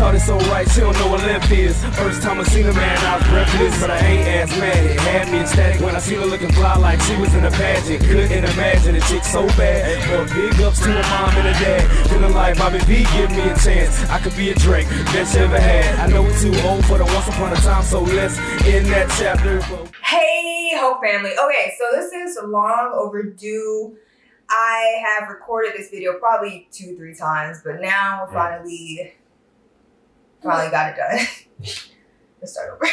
Shawty so right, she don't know what left is. First time I seen her, man, I was breathless, but I ain't as mad. It had me ecstatic when I seen her looking fly like she was in a pageant. Couldn't imagine a chick so bad. But big ups to her mom and her dad. Feeling like Bobby V give me a chance. I could be a Drake, best ever had. I know we're too old for the once upon a time, so let's end that chapter. Hey, Hope family. Okay, so this is long overdue. I have recorded this video probably 2-3 times, but now finally got it done. Let's start over.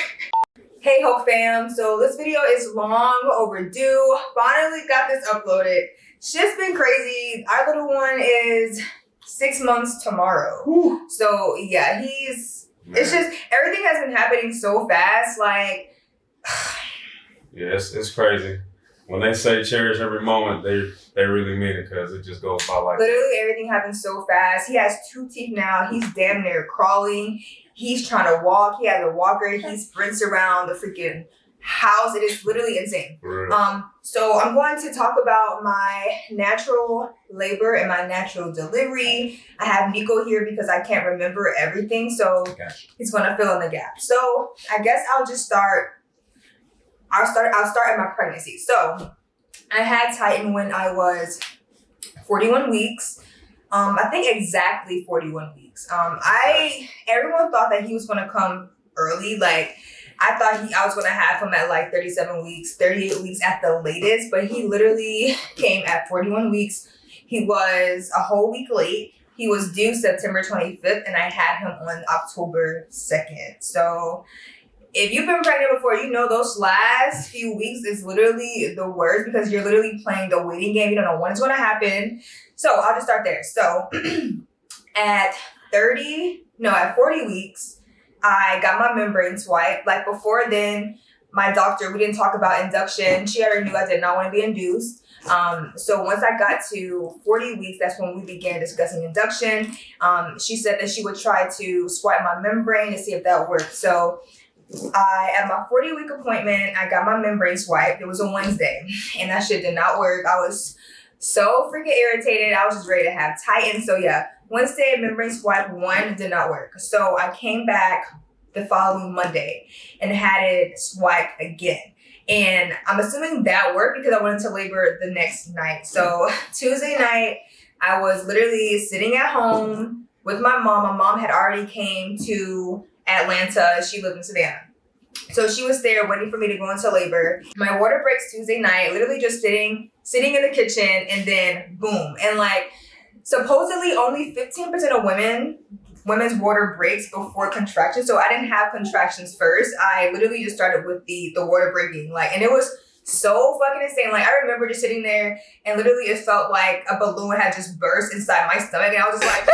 Hey Hope fam, so this video is long overdue. Finally got this uploaded. Shit's been crazy. Our little one is 6 months tomorrow. Whew. So yeah, it's just, everything has been happening so fast, like. Yeah, it's crazy. When they say cherish every moment, they really mean it, because it just goes by like literally everything happens so fast. He has 2 teeth now. He's damn near crawling. He's trying to walk. He has a walker. He sprints around the freaking house. It is literally insane. So I'm going to talk about my natural labor and my natural delivery. I have Nico here because I can't remember everything, so he's going to fill in the gap. So I guess I'll start at my pregnancy. So I had Titan when I was 41 weeks. I think exactly 41 weeks. Everyone thought that he was gonna come early. Like I thought I was gonna have him at like 37 weeks, 38 weeks at the latest, but he literally came at 41 weeks. He was a whole week late. He was due September 25th and I had him on October 2nd. So if you've been pregnant before, you know those last few weeks is literally the worst, because you're literally playing the waiting game. You don't know when it's going to happen. So I'll just start there. So at 40 weeks, I got my membrane swipe. Like before then, my doctor, we didn't talk about induction. She already knew I did not want to be induced. So once I got to 40 weeks, that's when we began discussing induction. She said that she would try to swipe my membrane to see if that worked. So at my 40-week appointment, I got my membrane swiped. It was a Wednesday, and that shit did not work. I was so freaking irritated. I was just ready to have Titan. So yeah, Wednesday, membrane swipe 1 did not work. So I came back the following Monday and had it swiped again. And I'm assuming that worked because I went into labor the next night. So Tuesday night, I was literally sitting at home with my mom. My mom had already came to Atlanta. She lived in Savannah. So she was there waiting for me to go into labor. My water breaks Tuesday night, literally just sitting in the kitchen, and then boom. And like supposedly only 15% of women's water breaks before contractions. So I didn't have contractions first. I literally just started with the water breaking. Like, and it was so fucking insane. Like I remember just sitting there and literally it felt like a balloon had just burst inside my stomach, and I was just like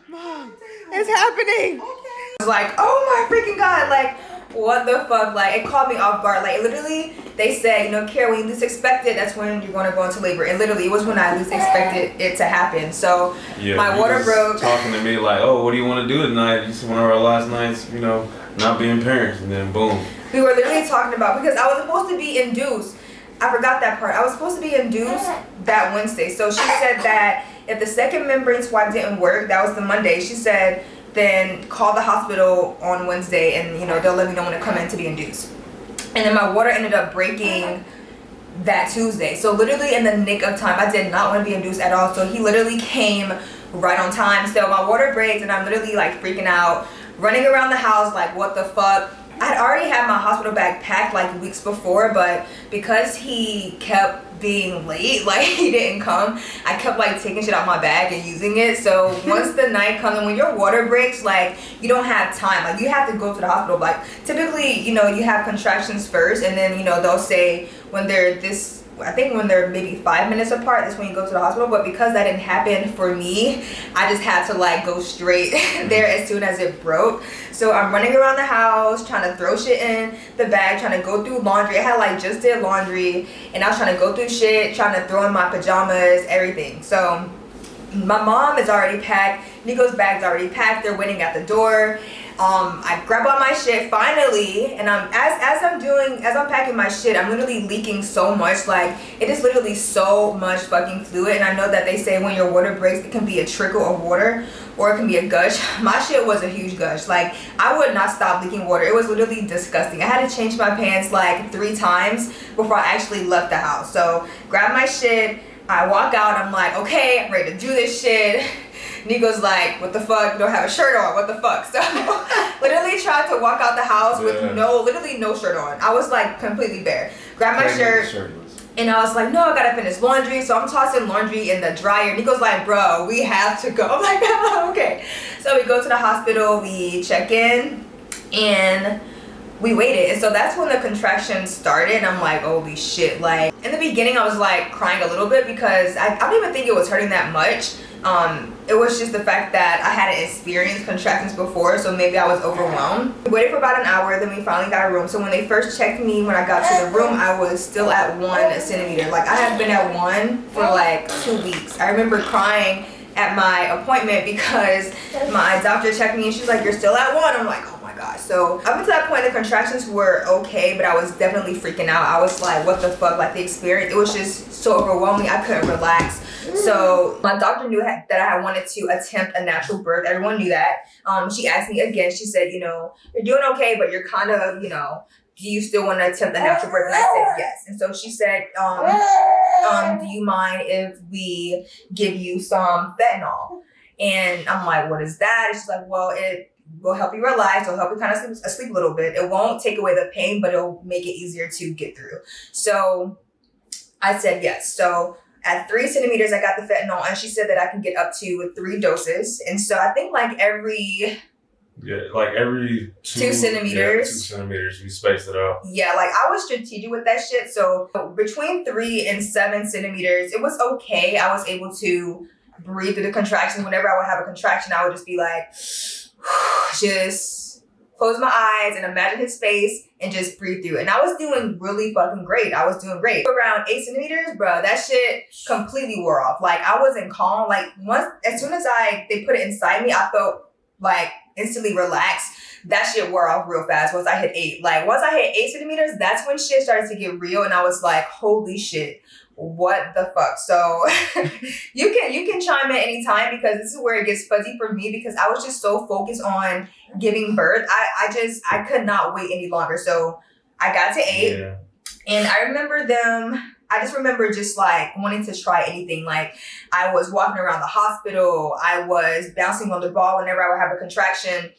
Mom, it's happening. Okay. I was like, oh my freaking God, like, what the fuck? Like, it caught me off guard. Like, literally, they said, you know, Kara, when you least expect it, that's when you're going to go into labor. And literally, it was when I least expected it to happen. So, yeah, my water broke. Talking to me like, oh, what do you want to do tonight? This is one of our last nights, you know, not being parents. And then boom. We were literally talking about, because I was supposed to be induced. I forgot that part. I was supposed to be induced that Wednesday. So she said that if the second membrane swipe didn't work, that was the Monday, she said, then call the hospital on Wednesday and, you know, they'll let me know when to come in to be induced. And then my water ended up breaking that Tuesday. So literally in the nick of time, I did not want to be induced at all. So he literally came right on time. So my water breaks and I'm literally like freaking out, running around the house like, what the fuck? I'd already had my hospital bag packed like weeks before, but because he kept being late, like he didn't come, I kept like taking shit out my bag and using it. So once the night comes and when your water breaks, like you don't have time, like you have to go to the hospital. Like typically, you know, you have contractions first, and then, you know, they'll say when they're this, I think when they're maybe 5 minutes apart, that's when you go to the hospital. But because that didn't happen for me, I just had to like go straight there as soon as it broke. So I'm running around the house trying to throw shit in the bag, trying to go through laundry. I had like just did laundry and I was trying to go through shit, trying to throw in my pajamas, everything. So my mom is already packed, Nico's bag's already packed, they're waiting at the door. I grab all my shit finally, and as I'm packing my shit, I'm literally leaking so much. Like, it is literally so much fucking fluid. And I know that they say when your water breaks, it can be a trickle of water or it can be a gush. My shit was a huge gush. Like, I would not stop leaking water. It was literally disgusting. I had to change my pants like 3 times before I actually left the house. So grab my shit, I walk out, I'm like, okay, I'm ready to do this shit. Nico's like, what the fuck? You don't have a shirt on. What the fuck? So literally tried to walk out the house with literally no shirt on. I was like completely bare. Grab my shirt and I was like, no, I gotta finish laundry. So I'm tossing laundry in the dryer. Nico's like, bro, we have to go. I'm like, okay. So we go to the hospital, we check in, and we waited. And so that's when the contractions started. And I'm like, holy shit. Like, in the beginning, I was like crying a little bit because I don't even think it was hurting that much. It was just the fact that I hadn't experienced contractions before, so maybe I was overwhelmed. We waited for about an hour, then we finally got a room. So when they first checked me, when I got to the room, I was still at 1 centimeter. Like, I had been at 1 for like 2 weeks. I remember crying at my appointment because my doctor checked me and she's like, you're still at 1. I'm like, oh my gosh. So up until that point, the contractions were okay, but I was definitely freaking out. I was like, what the fuck? Like, the experience, it was just so overwhelming. I couldn't relax. So my doctor knew that I had wanted to attempt a natural birth. Everyone knew that. She asked me again, she said, you know, you're doing okay, but you're kind of, you know, do you still want to attempt a natural birth? And I said yes. And so she said, do you mind if we give you some fentanyl? And I'm like, what is that? And she's like, well, it will help you relax. It'll help you kind of sleep a little bit. It won't take away the pain, but it'll make it easier to get through. So I said yes. So at 3 centimeters, I got the fentanyl, and she said that I can get up to 3 doses. And so I think like every 2 centimeters. Yeah, 2 centimeters, we spaced it out. Yeah, like I was strategic with that shit. So between 3 and 7 centimeters, it was okay. I was able to breathe through the contractions. Whenever I would have a contraction, I would just be like, just close my eyes and imagine his face and just breathe through it. And I was doing really fucking great. I was doing great. Around 8 centimeters, bro, that shit completely wore off. Like, I wasn't calm. Like, as soon as they put it inside me, I felt like instantly relaxed. That shit wore off real fast once I hit 8. Like, once I hit 8 centimeters, that's when shit started to get real. And I was like, holy shit, what the fuck? So you can chime in anytime, because this is where it gets fuzzy for me, because I was just so focused on giving birth. I could not wait any longer. So I got to 8 and I just remember just like wanting to try anything. Like, I was walking around the hospital. I was bouncing on the ball whenever I would have a contraction.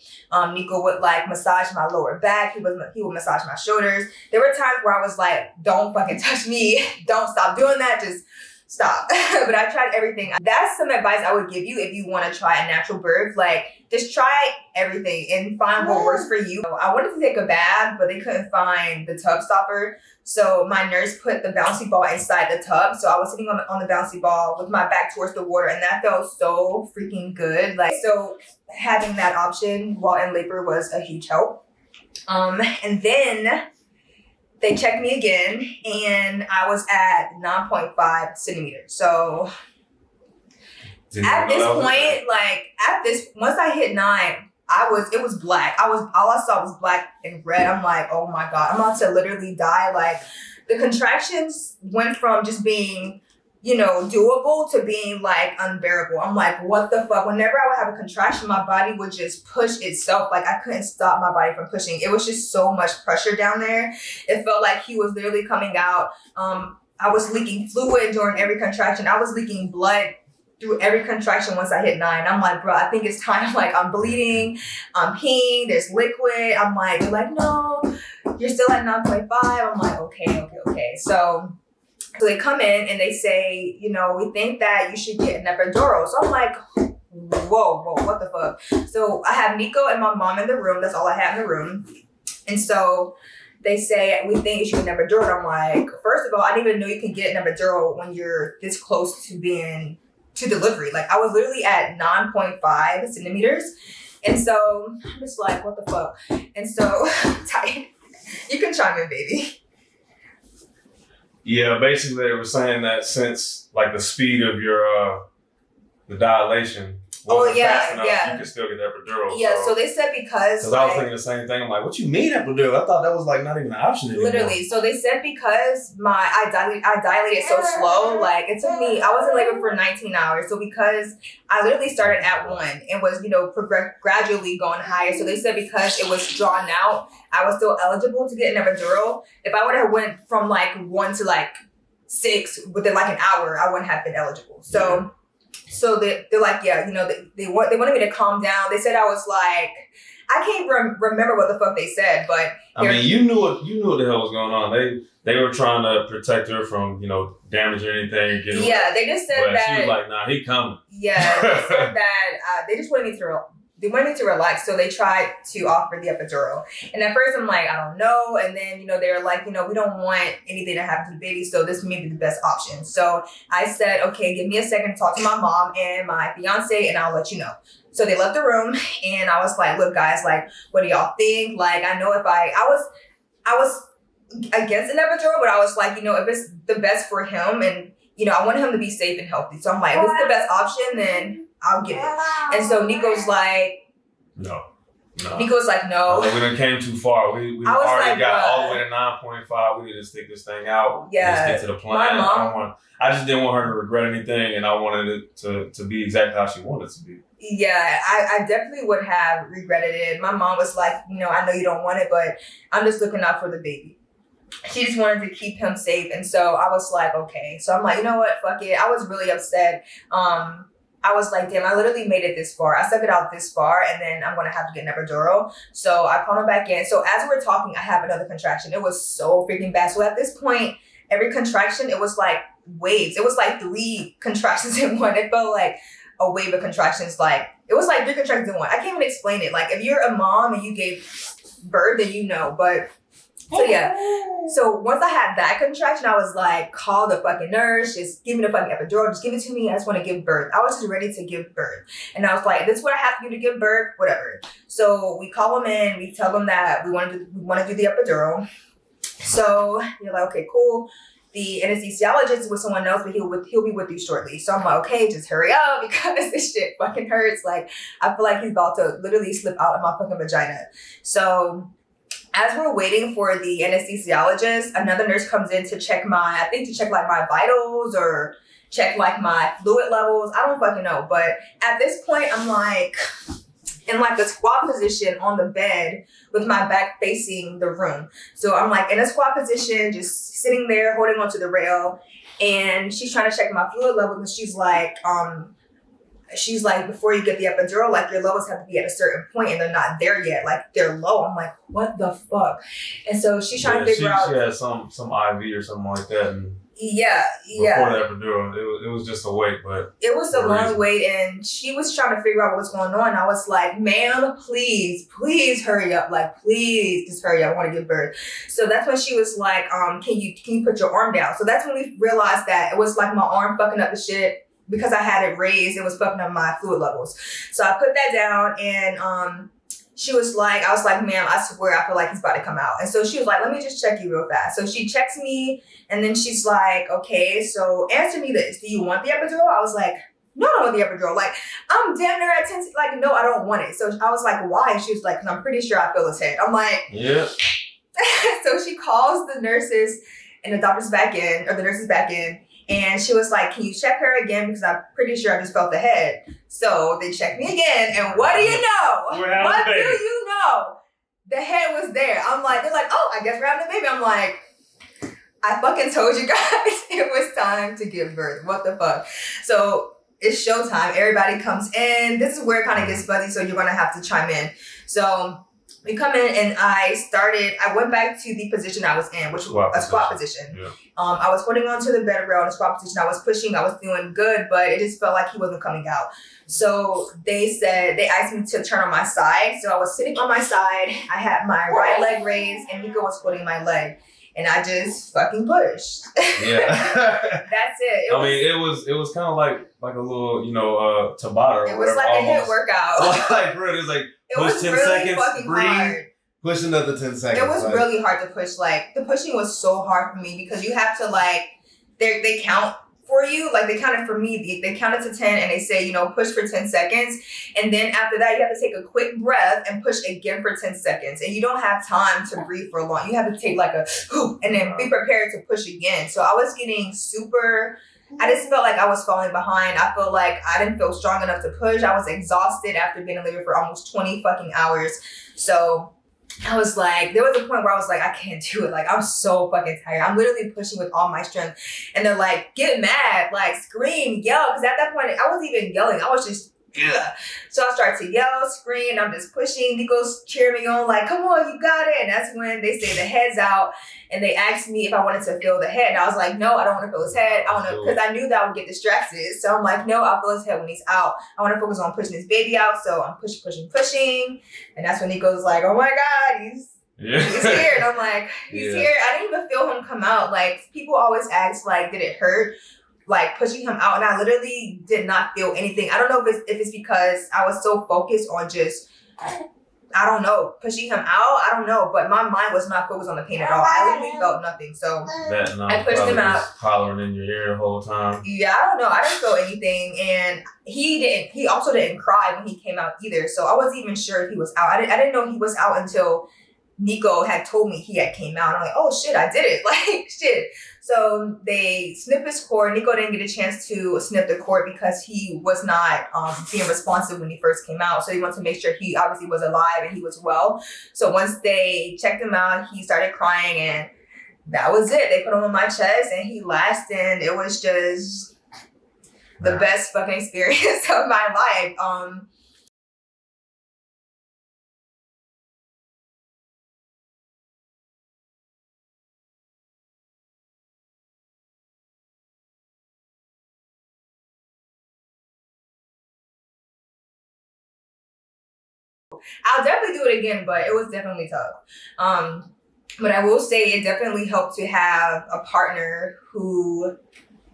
Nico would like massage my lower back. He would massage my shoulders. There were times where I was like, don't fucking touch me. Don't stop doing that. Just stop. But I tried everything. That's some advice I would give you if you want to try a natural birth. Like, just try everything and find what works for you. I wanted to take a bath, but they couldn't find the tub stopper. So my nurse put the bouncy ball inside the tub. So I was sitting on the bouncy ball with my back towards the water, and that felt so freaking good. Like, so having that option while in labor was a huge help. And then they checked me again, and I was at 9.5 centimeters. So at this point, once I hit 9, it was black. All I saw was black and red. I'm like, oh my God, I'm about to literally die. Like, the contractions went from just being, you know, doable to being like unbearable. I'm like, what the fuck? Whenever I would have a contraction, my body would just push itself. Like, I couldn't stop my body from pushing. It was just so much pressure down there. It felt like he was literally coming out. I was leaking fluid during every contraction. I was leaking blood through every contraction once I hit 9. I'm like, bro, I think it's time. Like, I'm bleeding, I'm peeing, there's liquid. I'm like, they're like, no, you're still at 9.5. I'm like, okay. So they come in and they say, you know, we think that you should get an epidural. So I'm like, whoa, what the fuck? So I have Nico and my mom in the room. That's all I have in the room. And so they say, we think you should get an epidural. I'm like, first of all, I didn't even know you can get an epidural when you're this close to delivery. Like, I was literally at 9.5 centimeters. And so I'm just like, what the fuck? And so, tight. You can chime in, baby. Yeah, basically they were saying that since like the speed of your the dilation, wasn't fast enough, you could still get the epidural. Yeah, so they said because I was thinking the same thing. I'm like, what you mean epidural? I thought that was like not even an option anymore. Literally. So they said because I dilated so slow, like it took me, I was in labor for 19 hours. So because I literally started at 1 and was, gradually going higher. So they said because it was drawn out, I was still eligible to get an epidural. If I would have went from like 1 to like 6 within like an hour, I wouldn't have been eligible. So they're like, yeah, they wanted me to calm down. They said I was like, I can't remember what the fuck they said, but I mean, you knew what the hell was going on. They were trying to protect her from damage or anything. They just said but that she was like, nah, he coming. Yeah, they said that they just wanted me to. They wanted me to relax, so they tried to offer the epidural. And at first I'm like, I don't know. And then, they were like, we don't want anything to happen to the baby, so this may be the best option. So I said, okay, give me a second to talk to my mom and my fiance, and I'll let you know. So they left the room, and I was like, look, guys, like, what do y'all think? Like, I know if I was against an epidural, but I was like, if it's the best for him, and, I want him to be safe and healthy. So I'm like, if it's the best option, then I'll get it. And so Nico's like, no. Nico's like, no. We done came too far. We already got all the way to 9.5. We need to stick this thing out. Yeah. Stick to the plan. My mom, I just didn't want her to regret anything, and I wanted it to be exactly how she wanted it to be. Yeah, I definitely would have regretted it. My mom was like, I know you don't want it, but I'm just looking out for the baby. She just wanted to keep him safe. And so I was like, okay. So I'm like, you know what? Fuck it. I was really upset. I was like, damn, I literally made it this far. I stuck it out this far, and then I'm going to have to get an epidural. So I called him back in. So as we're talking, I have another contraction. It was so freaking bad. So at this point, every contraction, it was like waves. It was like 3 contractions in one. It felt like a wave of contractions. Like, it was like 3 contractions in one. I can't even explain it. Like, if you're a mom and you gave birth, then you know. But so yeah. So once I had that contraction, I was like, call the fucking nurse, just give me the fucking epidural, just give it to me. I just want to give birth. I was just ready to give birth. And I was like, this is what I have to do to give birth, whatever. So we call them in, we tell them that we want to do the epidural. So you're like, okay, cool. The anesthesiologist is with someone else, but he'll be with you shortly. So I'm like, okay, just hurry up because this shit fucking hurts. Like, I feel like he's about to literally slip out of my fucking vagina. So as we're waiting for the anesthesiologist, another nurse comes in to check my vitals or check like my fluid levels. I don't fucking know. But at this point, I'm like in like a squat position on the bed with my back facing the room. So I'm like in a squat position, just sitting there holding onto the rail. And she's trying to check my fluid levels. And she's like, before you get the epidural, like your levels have to be at a certain point and they're not there yet. Like they're low. I'm like, what the fuck? And so she's trying to figure out. She had some IV or something like that. And yeah. Before the epidural, it was just a wait, but it was a long wait, and she was trying to figure out what was going on. I was like, ma'am, please hurry up. Like, please just hurry up. I want to give birth. So that's when she was like, can you put your arm down? So that's when we realized that it was like my arm fucking up the shit. Because I had it raised, it was fucking up my fluid levels. So I put that down, and I was like, ma'am, I swear I feel like he's about to come out. And so she was like, let me just check you real fast. So she checks me, and then she's like, okay, so answer me this. Do you want the epidural? I was like, no, I don't want the epidural. Like, I'm damn near at 10, like, no, I don't want it. So I was like, why? And she was like, because I'm pretty sure I feel his head. I'm like, yeah. So she calls the nurses, and the nurse is back in. And she was like, can you check her again? Because I'm pretty sure I just felt the head. So they checked me again. And what do you know? What do you know? The head was there. I'm like, they're like, oh, I guess we're having a baby. I'm like, I fucking told you guys it was time to give birth. What the fuck? So it's showtime. Everybody comes in. This is where it kind of gets fuzzy. So you're going to have to chime in. So we come in, and I went back to the position I was in, which was a squat position. Yeah. I was holding onto the bed rail in a squat position. I was pushing, I was doing good, but it just felt like he wasn't coming out. So they asked me to turn on my side. So I was sitting on my side. I had my right leg raised, and Nico was holding my leg. And I just fucking pushed. Yeah. That's it. It was kind of like a little, Tabata. It was like almost a hit workout. Like, bro, it was like, push 10 really seconds, breathe, hard. Push another 10 seconds. It was really hard to push. Like, the pushing was so hard for me because you have to, like, they count for you. Like they counted for me, they counted to 10 and they say, you know, push for 10 seconds. And then after that, you have to take a quick breath and push again for 10 seconds. And you don't have time to breathe for long. You have to take like a, and then be prepared to push again. So I was getting super, I just felt like I was falling behind. I felt like I didn't feel strong enough to push. I was exhausted after being in labor for almost 20 fucking hours. So I was like, there was a point where I was like, I can't do it. Like, I'm so fucking tired. I'm literally pushing with all my strength. And they're like, get mad, like scream, yell. Because at that point, I wasn't even yelling. I was just, ugh. So I started to yell, scream. I'm just pushing. Nico's cheering me on, like, come on, you got it. And that's when they say the head's out. And they asked me if I wanted to feel the head. And I was like, no, I don't want to feel his head. I want to, because I knew that I would get distracted. So I'm like, no, I'll feel his head when he's out. I want to focus on pushing his baby out. So I'm pushing. And that's when Nico's like, oh my God, he's here. And I'm like, he's here. I didn't even feel him come out. Like, people always ask, like, did it hurt? Like, pushing him out. And I literally did not feel anything. I don't know if it's because I was so focused on just, I don't know, pushing him out. I don't know, but my mind was not focused on the pain at all. I literally felt nothing. So I pushed him out. Hollering in your ear the whole time. Yeah, I don't know. I didn't feel anything, and he also didn't cry when he came out either. So I wasn't even sure if he was out. I didn't know he was out until Nico had told me he had came out. I'm like, oh shit, I did it. Like shit. So they snipped his cord. Nico didn't get a chance to snip the cord because he was not being responsive when he first came out. So he wanted to make sure he obviously was alive and he was well. So once they checked him out, he started crying and that was it. They put him on my chest and he lasted. And it was just the best fucking experience of my life. I'll definitely do it again, but it was definitely tough. But I will say it definitely helped to have a partner who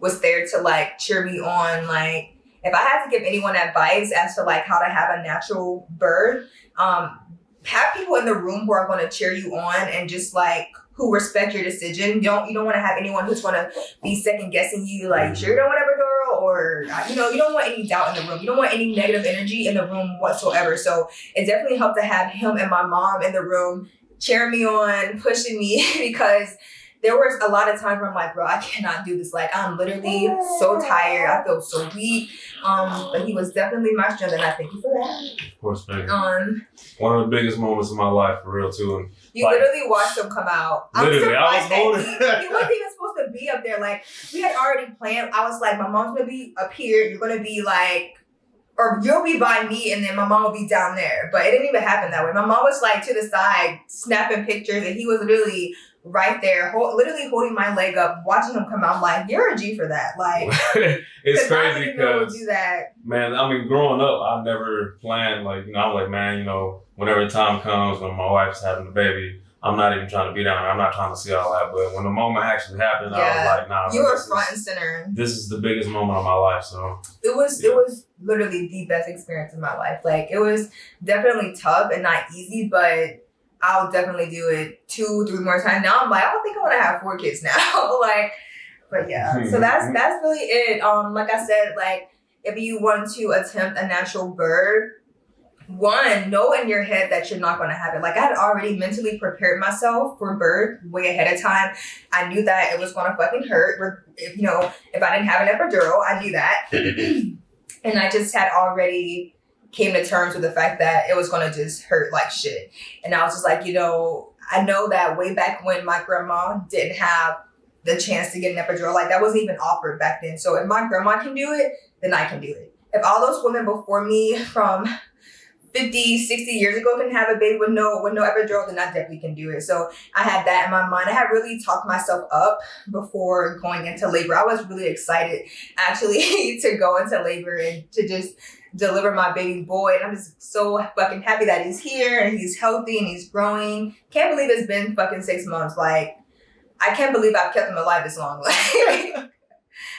was there to like cheer me on. Like if I had to give anyone advice as to like how to have a natural birth, have people in the room who are going to cheer you on and just like who respect your decision. You don't want to have anyone who's going to be second guessing you, like, sure you don't want epidural, or you don't want any doubt in the room. You don't want any negative energy in the room whatsoever. So it definitely helped to have him and my mom in the room cheering me on, pushing me, because there was a lot of times where I'm like, bro, I cannot do this. Like, I'm literally so tired. I feel so weak. But he was definitely my strength, and I thank you for that. Of course, man. One of the biggest moments of my life, for real, too. And you like, literally watched him come out. Literally, I was holding. He wasn't even supposed to be up there. Like, we had already planned. I was like, my mom's gonna be up here. You're gonna be like, or you'll be by me, and then my mom will be down there. But it didn't even happen that way. My mom was like to the side, snapping pictures, and he was literally right there, literally holding my leg up, watching him come out. I'm like, you're a G for that. Like, it's crazy because, do that. Man, I mean, growing up, I never planned, like, I'm like, man, whenever the time comes when my wife's having a baby, I'm not even trying to be down there. I'm not trying to see all that. But when the moment actually happened, I was like, nah. You were front and center. This is the biggest moment of my life, so. It was literally the best experience of my life. Like, it was definitely tough and not easy, but I'll definitely do it 2-3 more times. Now I'm like, I don't think I want to have 4 kids now. Like, but yeah. So that's really it. Like I said, like if you want to attempt a natural birth, one, know in your head that you're not going to have it. Like I had already mentally prepared myself for birth way ahead of time. I knew that it was going to fucking hurt. If I didn't have an epidural, I knew that. And I just had already came to terms with the fact that it was going to just hurt like shit. And I was just like, I know that way back when my grandma didn't have the chance to get an epidural, like that wasn't even offered back then. So if my grandma can do it, then I can do it. If all those women before me from 50, 60 years ago can have a baby with no epidural, then I definitely can do it. So I had that in my mind. I had really talked myself up before going into labor. I was really excited actually to go into labor and to just deliver my baby boy. And I'm just so fucking happy that he's here and he's healthy and he's growing. Can't believe it's been fucking 6 months. Like, I can't believe I've kept him alive this long. Like,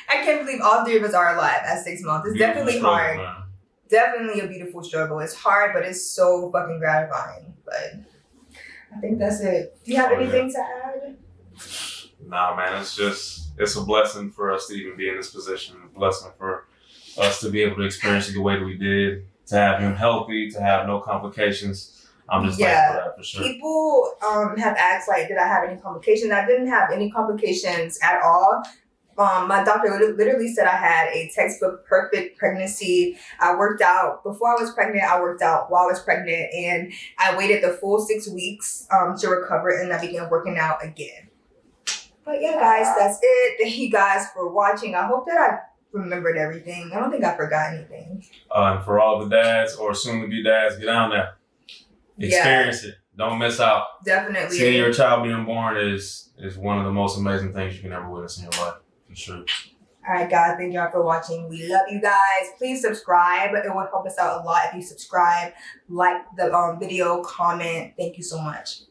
I can't believe all 3 of us are alive at 6 months. It's definitely hard. Man. Definitely a beautiful struggle. It's hard, but it's so fucking gratifying. But I think that's it. Do you have anything to add? Nah, man, it's a blessing for us to even be in this position. A blessing for us to be able to experience it the way that we did, to have him healthy, to have no complications. I'm just thankful for that for sure. People have asked, like, did I have any complications? I didn't have any complications at all. My doctor literally said I had a textbook perfect pregnancy. I worked out before I was pregnant. I worked out while I was pregnant, and I waited the full 6 weeks to recover, and I began working out again. But yeah, guys, that's it. Thank you guys for watching. I hope that I remembered everything. I don't think I forgot anything. And for all the dads or soon-to-be dads, get down there. Experience it. Don't miss out. Definitely. Seeing your child being born is one of the most amazing things you can ever witness in your life. For sure. All right, guys. Thank y'all for watching. We love you guys. Please subscribe. It will help us out a lot if you subscribe, like the video, comment. Thank you so much.